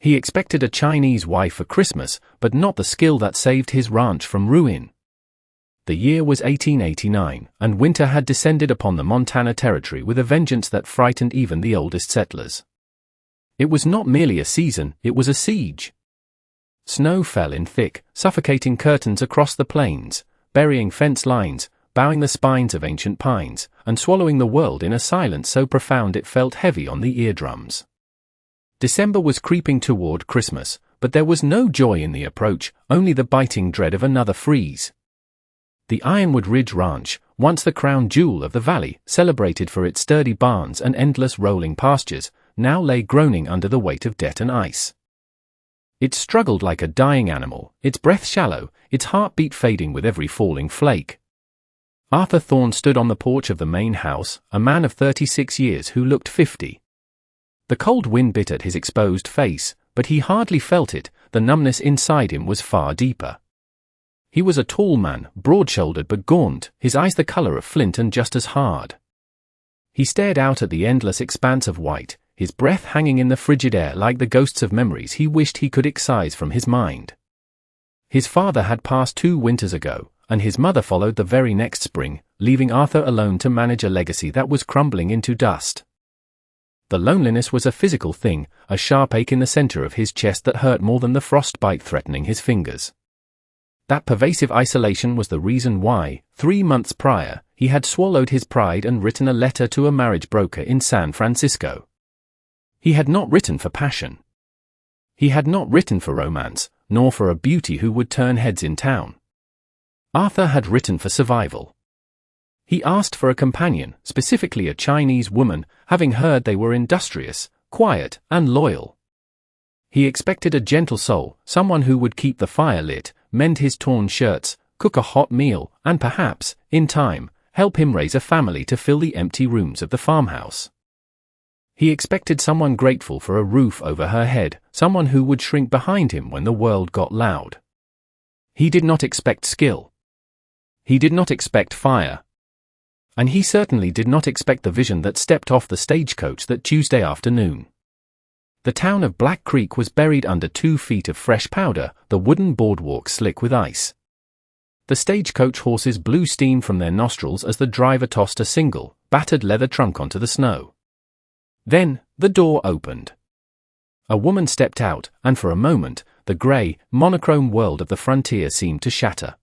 He expected a Chinese wife for Christmas, but not the skill that saved his ranch from ruin. The year was 1889, and winter had descended upon the Montana Territory with a vengeance that frightened even the oldest settlers. It was not merely a season, it was a siege. Snow fell in thick, suffocating curtains across the plains, burying fence lines, bowing the spines of ancient pines, and swallowing the world in a silence so profound it felt heavy on the eardrums. December was creeping toward Christmas, but there was no joy in the approach, only the biting dread of another freeze. The Ironwood Ridge Ranch, once the crown jewel of the valley, celebrated for its sturdy barns and endless rolling pastures, now lay groaning under the weight of debt and ice. It struggled like a dying animal, its breath shallow, its heartbeat fading with every falling flake. Arthur Thorne stood on the porch of the main house, a man of 36 years who looked 50. The cold wind bit at his exposed face, but he hardly felt it. The numbness inside him was far deeper. He was a tall man, broad-shouldered but gaunt, his eyes the color of flint and just as hard. He stared out at the endless expanse of white, his breath hanging in the frigid air like the ghosts of memories he wished he could excise from his mind. His father had passed 2 winters ago, and his mother followed the very next spring, leaving Arthur alone to manage a legacy that was crumbling into dust. The loneliness was a physical thing, a sharp ache in the center of his chest that hurt more than the frostbite threatening his fingers. That pervasive isolation was the reason why, 3 months prior, he had swallowed his pride and written a letter to a marriage broker in San Francisco. He had not written for passion. He had not written for romance, nor for a beauty who would turn heads in town. Arthur had written for survival. He asked for a companion, specifically a Chinese woman, having heard they were industrious, quiet, and loyal. He expected a gentle soul, someone who would keep the fire lit, mend his torn shirts, cook a hot meal, and perhaps, in time, help him raise a family to fill the empty rooms of the farmhouse. He expected someone grateful for a roof over her head, someone who would shrink behind him when the world got loud. He did not expect skill. He did not expect fire. And he certainly did not expect the vision that stepped off the stagecoach that Tuesday afternoon. The town of Black Creek was buried under 2 feet of fresh powder, the wooden boardwalk slick with ice. The stagecoach horses blew steam from their nostrils as the driver tossed a single, battered leather trunk onto the snow. Then, the door opened. A woman stepped out, and for a moment, the grey, monochrome world of the frontier seemed to shatter.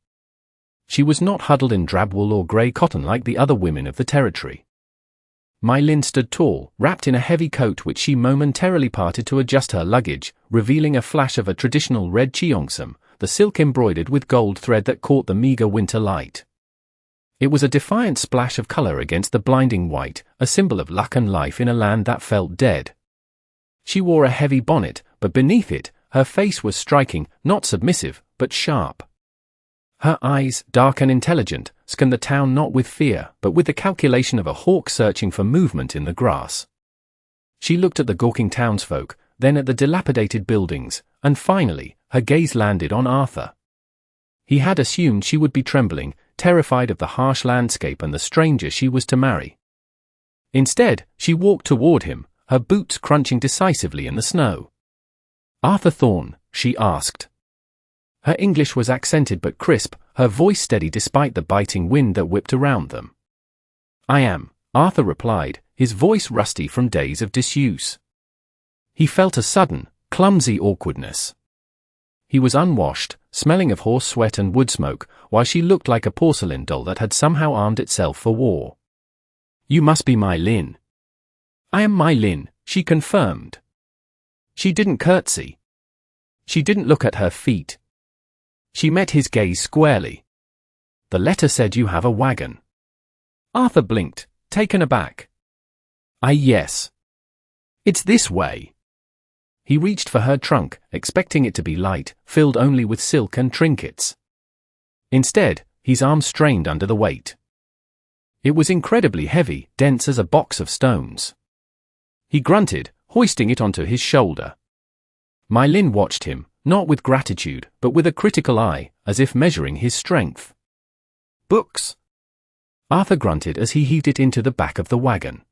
She was not huddled in drab wool or grey cotton like the other women of the territory. Mai Lin stood tall, wrapped in a heavy coat which she momentarily parted to adjust her luggage, revealing a flash of a traditional red cheongsam, the silk embroidered with gold thread that caught the meager winter light. It was a defiant splash of color against the blinding white, a symbol of luck and life in a land that felt dead. She wore a heavy bonnet, but beneath it, her face was striking, not submissive, but sharp. Her eyes, dark and intelligent, scanned the town not with fear, but with the calculation of a hawk searching for movement in the grass. She looked at the gawking townsfolk, then at the dilapidated buildings, and finally, her gaze landed on Arthur. He had assumed she would be trembling, terrified of the harsh landscape and the stranger she was to marry. Instead, she walked toward him, her boots crunching decisively in the snow. "Arthur Thorne?" she asked. Her English was accented but crisp, her voice steady despite the biting wind that whipped around them. "I am," Arthur replied, his voice rusty from days of disuse. He felt a sudden, clumsy awkwardness. He was unwashed, smelling of horse sweat and wood smoke, while she looked like a porcelain doll that had somehow armed itself for war. "You must be Mai Lin." "I am Mai Lin," she confirmed. She didn't curtsy. She didn't look at her feet. She met his gaze squarely. "The letter said you have a wagon." Arthur blinked, taken aback. Yes. It's this way." He reached for her trunk, expecting it to be light, filled only with silk and trinkets. Instead, his arms strained under the weight. It was incredibly heavy, dense as a box of stones. He grunted, hoisting it onto his shoulder. Mai Lin watched him, not with gratitude, but with a critical eye, as if measuring his strength. "Books?" Arthur grunted as he heaved it into the back of the wagon.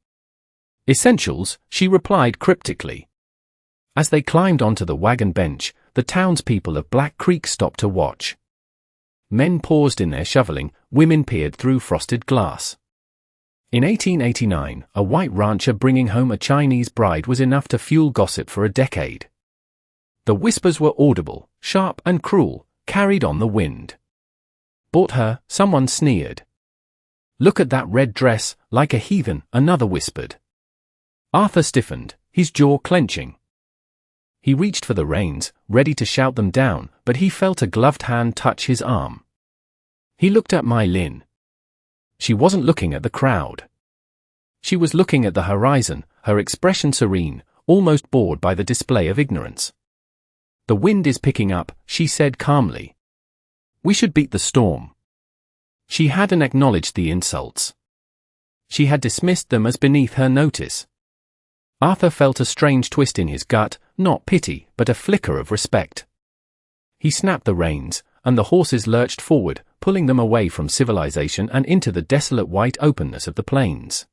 "Essentials," she replied cryptically. As they climbed onto the wagon bench, the townspeople of Black Creek stopped to watch. Men paused in their shoveling, women peered through frosted glass. In 1889, a white rancher bringing home a Chinese bride was enough to fuel gossip for a decade. The whispers were audible, sharp and cruel, carried on the wind. Bought her, someone sneered. Look at that red dress, like a heathen, another whispered. Arthur stiffened, his jaw clenching. He reached for the reins, ready to shout them down, but he felt a gloved hand touch his arm. He looked at Mai Lin. She wasn't looking at the crowd. She was looking at the horizon, her expression serene, almost bored by the display of ignorance. The wind is picking up, she said calmly. We should beat the storm. She hadn't acknowledged the insults. She had dismissed them as beneath her notice. Arthur felt a strange twist in his gut, not pity, but a flicker of respect. He snapped the reins, and the horses lurched forward, pulling them away from civilization and into the desolate white openness of the plains.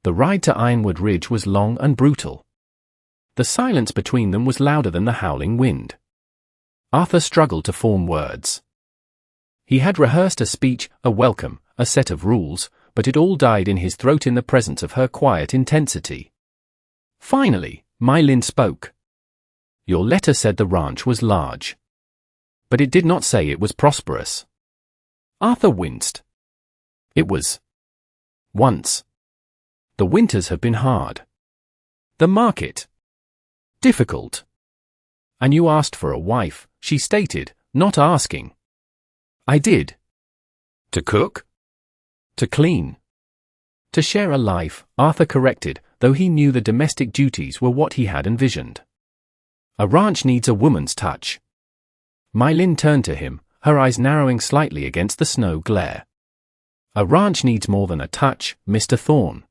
The ride to Ironwood Ridge was long and brutal. The silence between them was louder than the howling wind. Arthur struggled to form words. He had rehearsed a speech, a welcome, a set of rules, but it all died in his throat in the presence of her quiet intensity. Finally, Mai Lin spoke. Your letter said the ranch was large. But it did not say it was prosperous. Arthur winced. It was. Once. The winters have been hard. The market. Difficult. And you asked for a wife, she stated, not asking. I did. To cook? To clean. To share a life, Arthur corrected, though he knew the domestic duties were what he had envisioned. A ranch needs a woman's touch. Mai Lin turned to him, her eyes narrowing slightly against the snow glare. A ranch needs more than a touch, Mr. Thorne.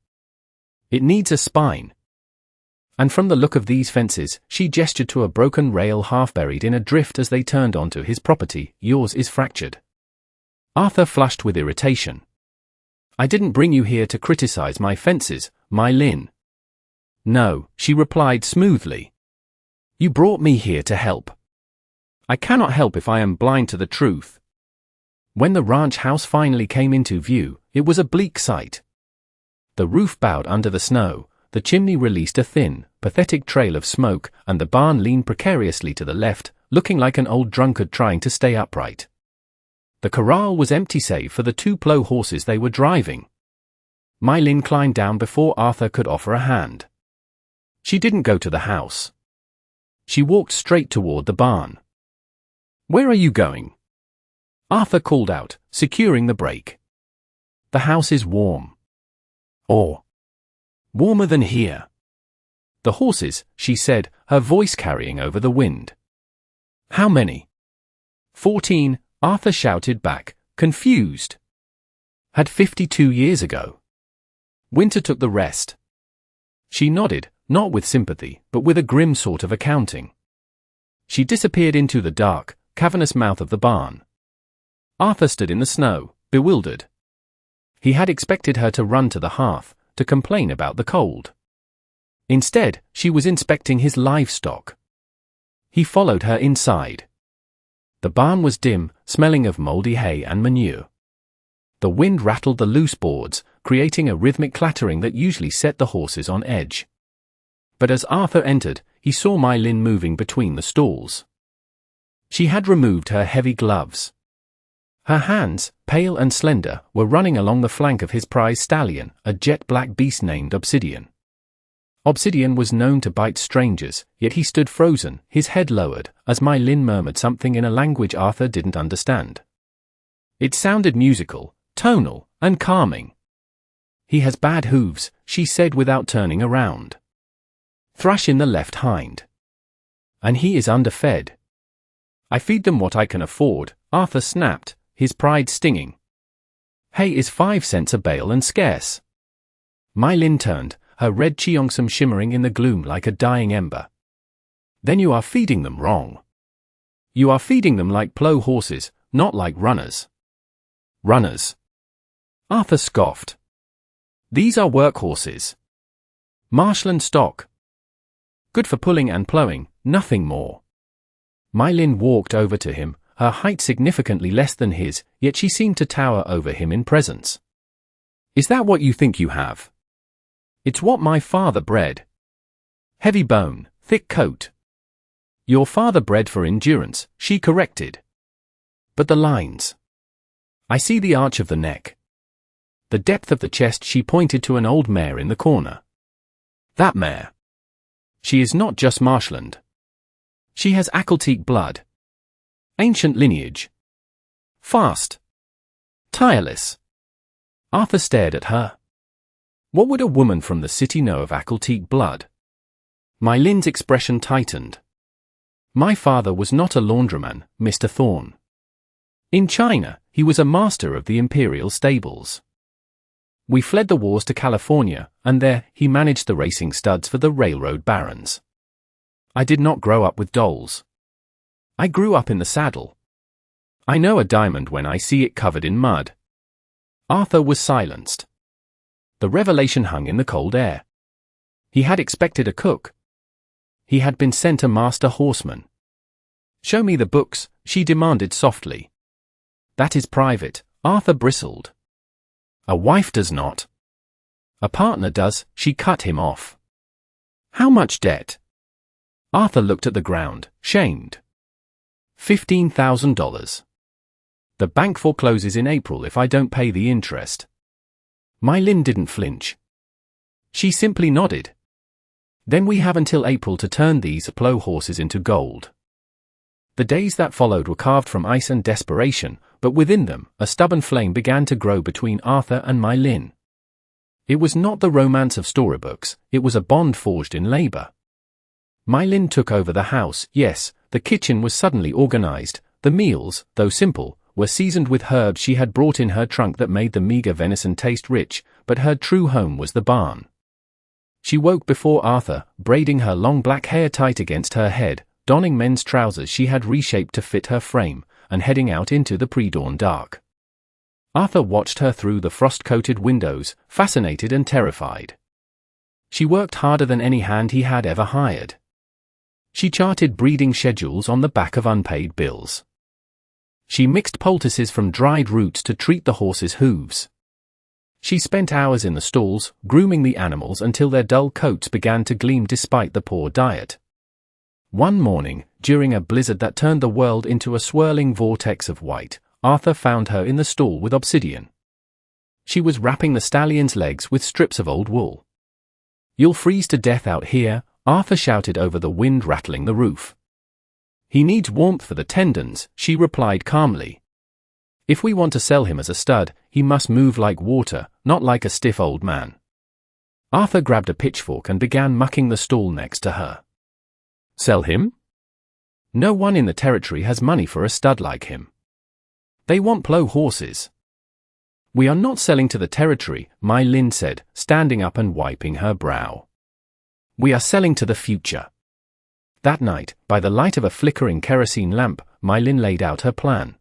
It needs a spine. And from the look of these fences, she gestured to a broken rail half buried in a drift as they turned onto his property, yours is fractured. Arthur flushed with irritation. I didn't bring you here to criticize my fences, Mai Lin. No, she replied smoothly. You brought me here to help. I cannot help if I am blind to the truth. When the ranch house finally came into view, it was a bleak sight. The roof bowed under the snow, the chimney released a thin, pathetic trail of smoke, and the barn leaned precariously to the left, looking like an old drunkard trying to stay upright. The corral was empty save for the two plough horses they were driving. Mai Lin climbed down before Arthur could offer a hand. She didn't go to the house. She walked straight toward the barn. Where are you going? Arthur called out, securing the brake. The house is warm. Or warmer than here. The horses, she said, her voice carrying over the wind. How many? 14, Arthur shouted back, confused. Had 52 years ago. Winter took the rest. She nodded, not with sympathy, but with a grim sort of accounting. She disappeared into the dark, cavernous mouth of the barn. Arthur stood in the snow, bewildered. He had expected her to run to the hearth, to complain about the cold. Instead, she was inspecting his livestock. He followed her inside. The barn was dim, smelling of moldy hay and manure. The wind rattled the loose boards, creating a rhythmic clattering that usually set the horses on edge. But as Arthur entered, he saw Mai Lin moving between the stalls. She had removed her heavy gloves. Her hands, pale and slender, were running along the flank of his prize stallion, a jet-black beast named Obsidian. Obsidian was known to bite strangers, yet he stood frozen, his head lowered, as Mai Lin murmured something in a language Arthur didn't understand. It sounded musical, tonal, and calming. He has bad hooves, she said without turning around. Thrush in the left hind. And he is underfed. I feed them what I can afford, Arthur snapped, his pride stinging. Hay is 5 cents a bale and scarce. Mai Lin turned, her red cheongsam shimmering in the gloom like a dying ember. Then you are feeding them wrong. You are feeding them like plough horses, not like runners. Runners. Arthur scoffed. These are work horses. Marshland stock. Good for pulling and plowing, nothing more. My Lin walked over to him, her height significantly less than his, yet she seemed to tower over him in presence. Is that what you think you have? It's what my father bred. Heavy bone, thick coat. Your father bred for endurance, she corrected. But the lines. I see the arch of the neck. The depth of the chest. She pointed to an old mare in the corner. That mare. She is not just marshland. She has Achelteek blood. Ancient lineage. Fast. Tireless. Arthur stared at her. What would a woman from the city know of Achelteek blood? My Lin's expression tightened. My father was not a laundryman, Mr. Thorne. In China, he was a master of the imperial stables. We fled the wars to California, and there, he managed the racing studs for the railroad barons. I did not grow up with dolls. I grew up in the saddle. I know a diamond when I see it covered in mud. Arthur was silenced. The revelation hung in the cold air. He had expected a cook. He had been sent a master horseman. Show me the books, she demanded softly. That is private, Arthur bristled. A wife does not. A partner does, she cut him off. How much debt? Arthur looked at the ground, shamed. $15,000. The bank forecloses in April if I don't pay the interest. My Lin didn't flinch. She simply nodded. Then we have until April to turn these plow horses into gold. The days that followed were carved from ice and desperation, but within them, a stubborn flame began to grow between Arthur and my Lin. It was not the romance of storybooks, it was a bond forged in labor. My Lin took over the house, yes, the kitchen was suddenly organized, the meals, though simple, were seasoned with herbs she had brought in her trunk that made the meager venison taste rich, but her true home was the barn. She woke before Arthur, braiding her long black hair tight against her head, donning men's trousers she had reshaped to fit her frame, and heading out into the pre-dawn dark. Arthur watched her through the frost-coated windows, fascinated and terrified. She worked harder than any hand he had ever hired. She charted breeding schedules on the back of unpaid bills. She mixed poultices from dried roots to treat the horses' hooves. She spent hours in the stalls, grooming the animals until their dull coats began to gleam despite the poor diet. One morning, during a blizzard that turned the world into a swirling vortex of white, Arthur found her in the stall with Obsidian. She was wrapping the stallion's legs with strips of old wool. You'll freeze to death out here, Arthur shouted over the wind rattling the roof. He needs warmth for the tendons, she replied calmly. If we want to sell him as a stud, he must move like water, not like a stiff old man. Arthur grabbed a pitchfork and began mucking the stall next to her. Sell him? No one in the territory has money for a stud like him. They want plow horses. We are not selling to the territory, my Lin said, standing up and wiping her brow. We are selling to the future. That night, by the light of a flickering kerosene lamp, my Lin laid out her plan.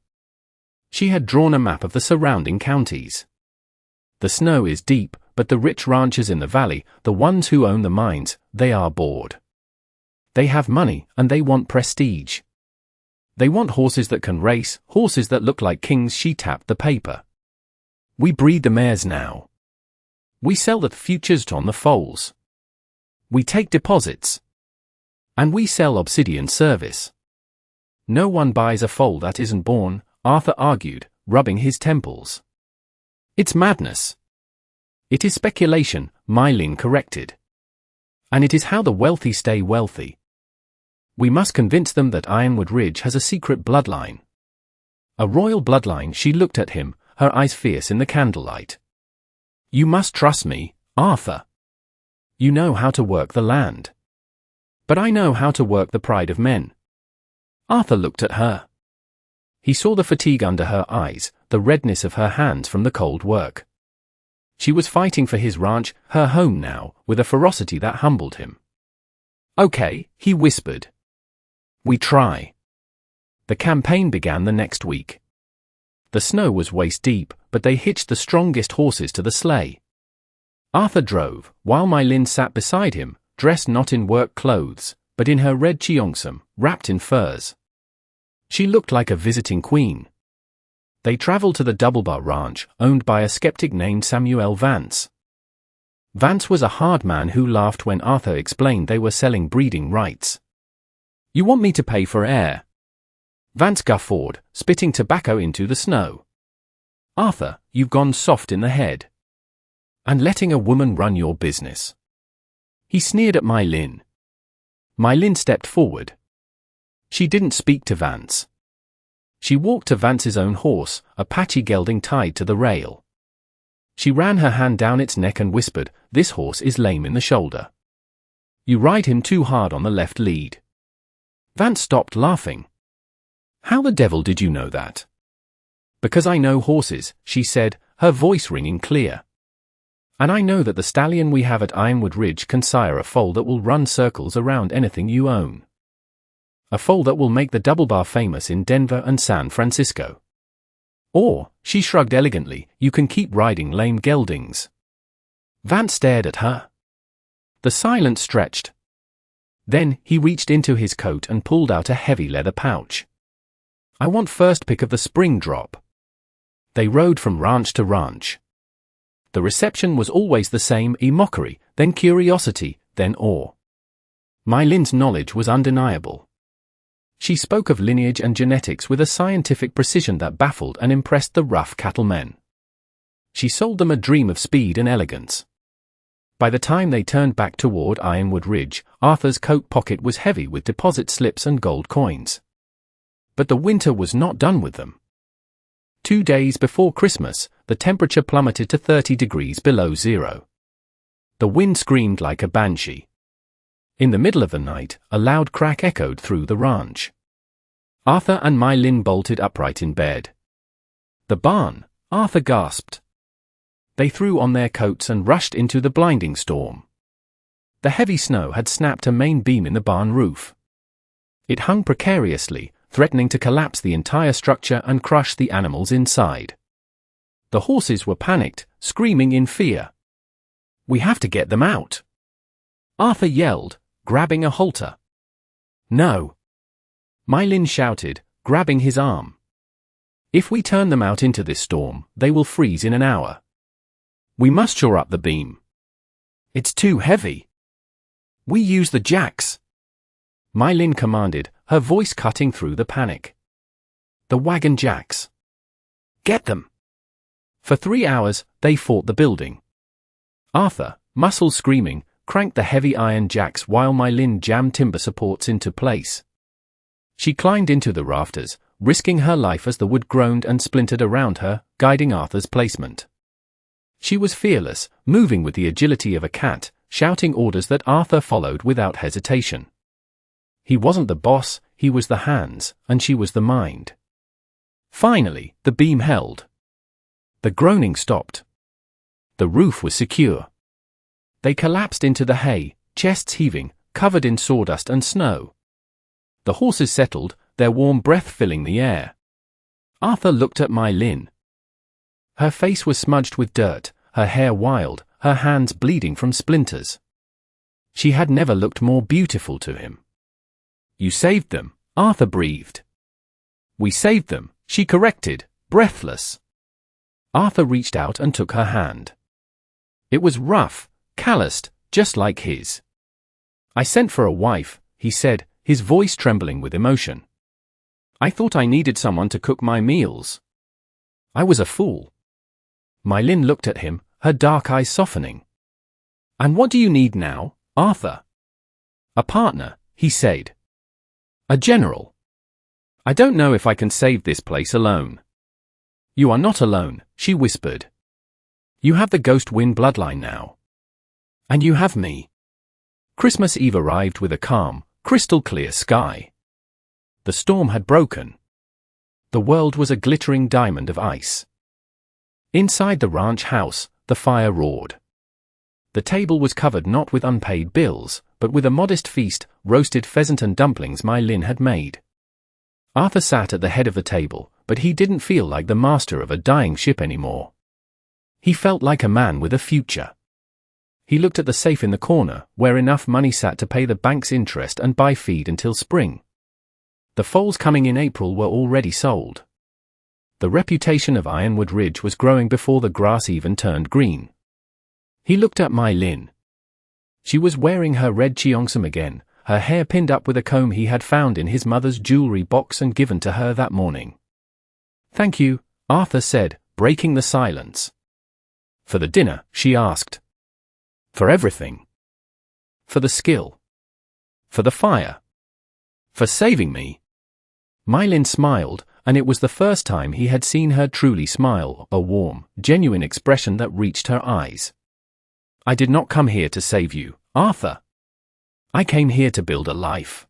She had drawn a map of the surrounding counties. The snow is deep, but the rich ranchers in the valley, the ones who own the mines, they are bored. They have money, and they want prestige. They want horses that can race, horses that look like kings. She tapped the paper. We breed the mares now. We sell the futures on the foals. We take deposits. And we sell Obsidian service. No one buys a foal that isn't born, Arthur argued, rubbing his temples. It's madness. It is speculation, my Lin corrected. And it is how the wealthy stay wealthy. We must convince them that Ironwood Ridge has a secret bloodline. A royal bloodline. She looked at him, her eyes fierce in the candlelight. You must trust me, Arthur. You know how to work the land. But I know how to work the pride of men. Arthur looked at her. He saw the fatigue under her eyes, the redness of her hands from the cold work. She was fighting for his ranch, her home now, with a ferocity that humbled him. Okay, he whispered. We try. The campaign began the next week. The snow was waist deep, but they hitched the strongest horses to the sleigh. Arthur drove, while my Lin sat beside him, dressed not in work clothes, but in her red cheongsam, wrapped in furs. She looked like a visiting queen. They traveled to the Double Bar Ranch, owned by a skeptic named Samuel Vance. Vance was a hard man who laughed when Arthur explained they were selling breeding rights. "You want me to pay for air?" Vance guffawed, spitting tobacco into the snow. "Arthur, you've gone soft in the head. And letting a woman run your business." He sneered at Mai Lin. Mai Lin stepped forward. She didn't speak to Vance. She walked to Vance's own horse, a patchy gelding tied to the rail. She ran her hand down its neck and whispered, "This horse is lame in the shoulder. You ride him too hard on the left lead." Vance stopped laughing. "How the devil did you know that?" "Because I know horses," she said, her voice ringing clear. "And I know that the stallion we have at Ironwood Ridge can sire a foal that will run circles around anything you own. A foal that will make the Double Bar famous in Denver and San Francisco. Or," she shrugged elegantly, "you can keep riding lame geldings." Vance stared at her. The silence stretched. Then, he reached into his coat and pulled out a heavy leather pouch. "I want first pick of the spring drop." They rode from ranch to ranch. The reception was always the same, a mockery, then curiosity, then awe. Mai Lin's knowledge was undeniable. She spoke of lineage and genetics with a scientific precision that baffled and impressed the rough cattlemen. She sold them a dream of speed and elegance. By the time they turned back toward Ironwood Ridge, Arthur's coat pocket was heavy with deposit slips and gold coins. But the winter was not done with them. 2 days before Christmas, the temperature plummeted to 30 degrees below zero. The wind screamed like a banshee. In the middle of the night, a loud crack echoed through the ranch. Arthur and Mai Lin bolted upright in bed. "The barn," Arthur gasped. They threw on their coats and rushed into the blinding storm. The heavy snow had snapped a main beam in the barn roof. It hung precariously, threatening to collapse the entire structure and crush the animals inside. The horses were panicked, screaming in fear. "We have to get them out," Arthur yelled, grabbing a halter. "No," Mai Lin shouted, grabbing his arm. "If we turn them out into this storm, they will freeze in an hour. We must shore up the beam. It's too heavy. We use the jacks," Mai Lin commanded, her voice cutting through the panic. "The wagon jacks. Get them." For 3 hours, they fought the building. Arthur, muscles screaming, cranked the heavy iron jacks while Mai Lin jammed timber supports into place. She climbed into the rafters, risking her life as the wood groaned and splintered around her, guiding Arthur's placement. She was fearless, moving with the agility of a cat, shouting orders that Arthur followed without hesitation. He wasn't the boss, he was the hands, and she was the mind. Finally, the beam held. The groaning stopped. The roof was secure. They collapsed into the hay, chests heaving, covered in sawdust and snow. The horses settled, their warm breath filling the air. Arthur looked at Mai Lin. Her face was smudged with dirt, her hair wild, her hands bleeding from splinters. She had never looked more beautiful to him. "You saved them," Arthur breathed. "We saved them," she corrected, breathless. Arthur reached out and took her hand. It was rough, calloused, just like his. "I sent for a wife," he said, his voice trembling with emotion. "I thought I needed someone to cook my meals. I was a fool." Mai Lin looked at him, her dark eyes softening. "And what do you need now, Arthur?" "A partner," he said. "A general. I don't know if I can save this place alone." "You are not alone," she whispered. "You have the Ghost Wind bloodline now. And you have me." Christmas Eve arrived with a calm, crystal-clear sky. The storm had broken. The world was a glittering diamond of ice. Inside the ranch house, the fire roared. The table was covered not with unpaid bills, but with a modest feast, roasted pheasant and dumplings Mai Lin had made. Arthur sat at the head of the table, but he didn't feel like the master of a dying ship anymore. He felt like a man with a future. He looked at the safe in the corner, where enough money sat to pay the bank's interest and buy feed until spring. The foals coming in April were already sold. The reputation of Ironwood Ridge was growing before the grass even turned green. He looked at Mai Lin. She was wearing her red cheongsam again, her hair pinned up with a comb he had found in his mother's jewelry box and given to her that morning. "Thank you," Arthur said, breaking the silence. "For the dinner?" she asked. "For everything. For the skill. For the fire. For saving me." Mai Lin smiled, and it was the first time he had seen her truly smile, a warm, genuine expression that reached her eyes. "I did not come here to save you, Arthur. I came here to build a life.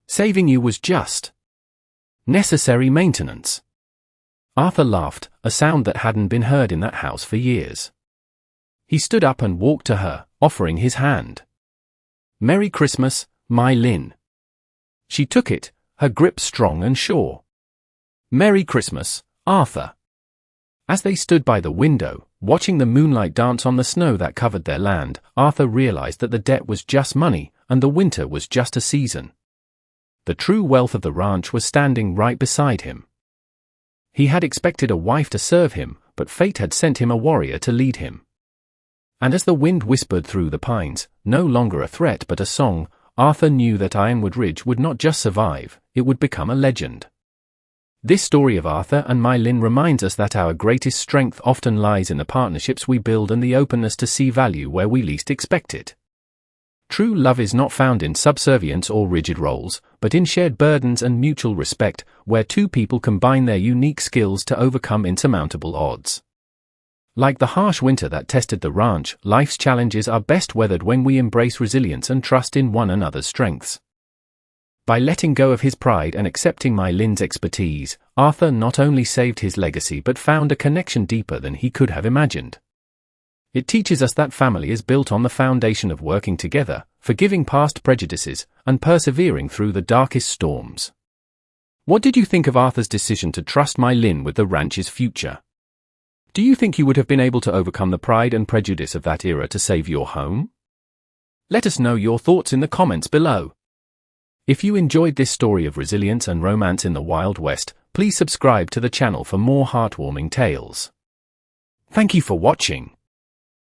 Saving you was just necessary maintenance." Arthur laughed, a sound that hadn't been heard in that house for years. He stood up and walked to her, offering his hand. "Merry Christmas, Mai Lin." She took it, her grip strong and sure. "Merry Christmas, Arthur." As they stood by the window, watching the moonlight dance on the snow that covered their land, Arthur realized that the debt was just money, and the winter was just a season. The true wealth of the ranch was standing right beside him. He had expected a wife to serve him, but fate had sent him a warrior to lead him. And as the wind whispered through the pines, no longer a threat but a song, Arthur knew that Ironwood Ridge would not just survive, it would become a legend. This story of Arthur and Mai Lin reminds us that our greatest strength often lies in the partnerships we build and the openness to see value where we least expect it. True love is not found in subservience or rigid roles, but in shared burdens and mutual respect, where two people combine their unique skills to overcome insurmountable odds. Like the harsh winter that tested the ranch, life's challenges are best weathered when we embrace resilience and trust in one another's strengths. By letting go of his pride and accepting Mai Lin's expertise, Arthur not only saved his legacy but found a connection deeper than he could have imagined. It teaches us that family is built on the foundation of working together, forgiving past prejudices, and persevering through the darkest storms. What did you think of Arthur's decision to trust Mai Lin with the ranch's future? Do you think you would have been able to overcome the pride and prejudice of that era to save your home? Let us know your thoughts in the comments below. If you enjoyed this story of resilience and romance in the Wild West, please subscribe to the channel for more heartwarming tales. Thank you for watching.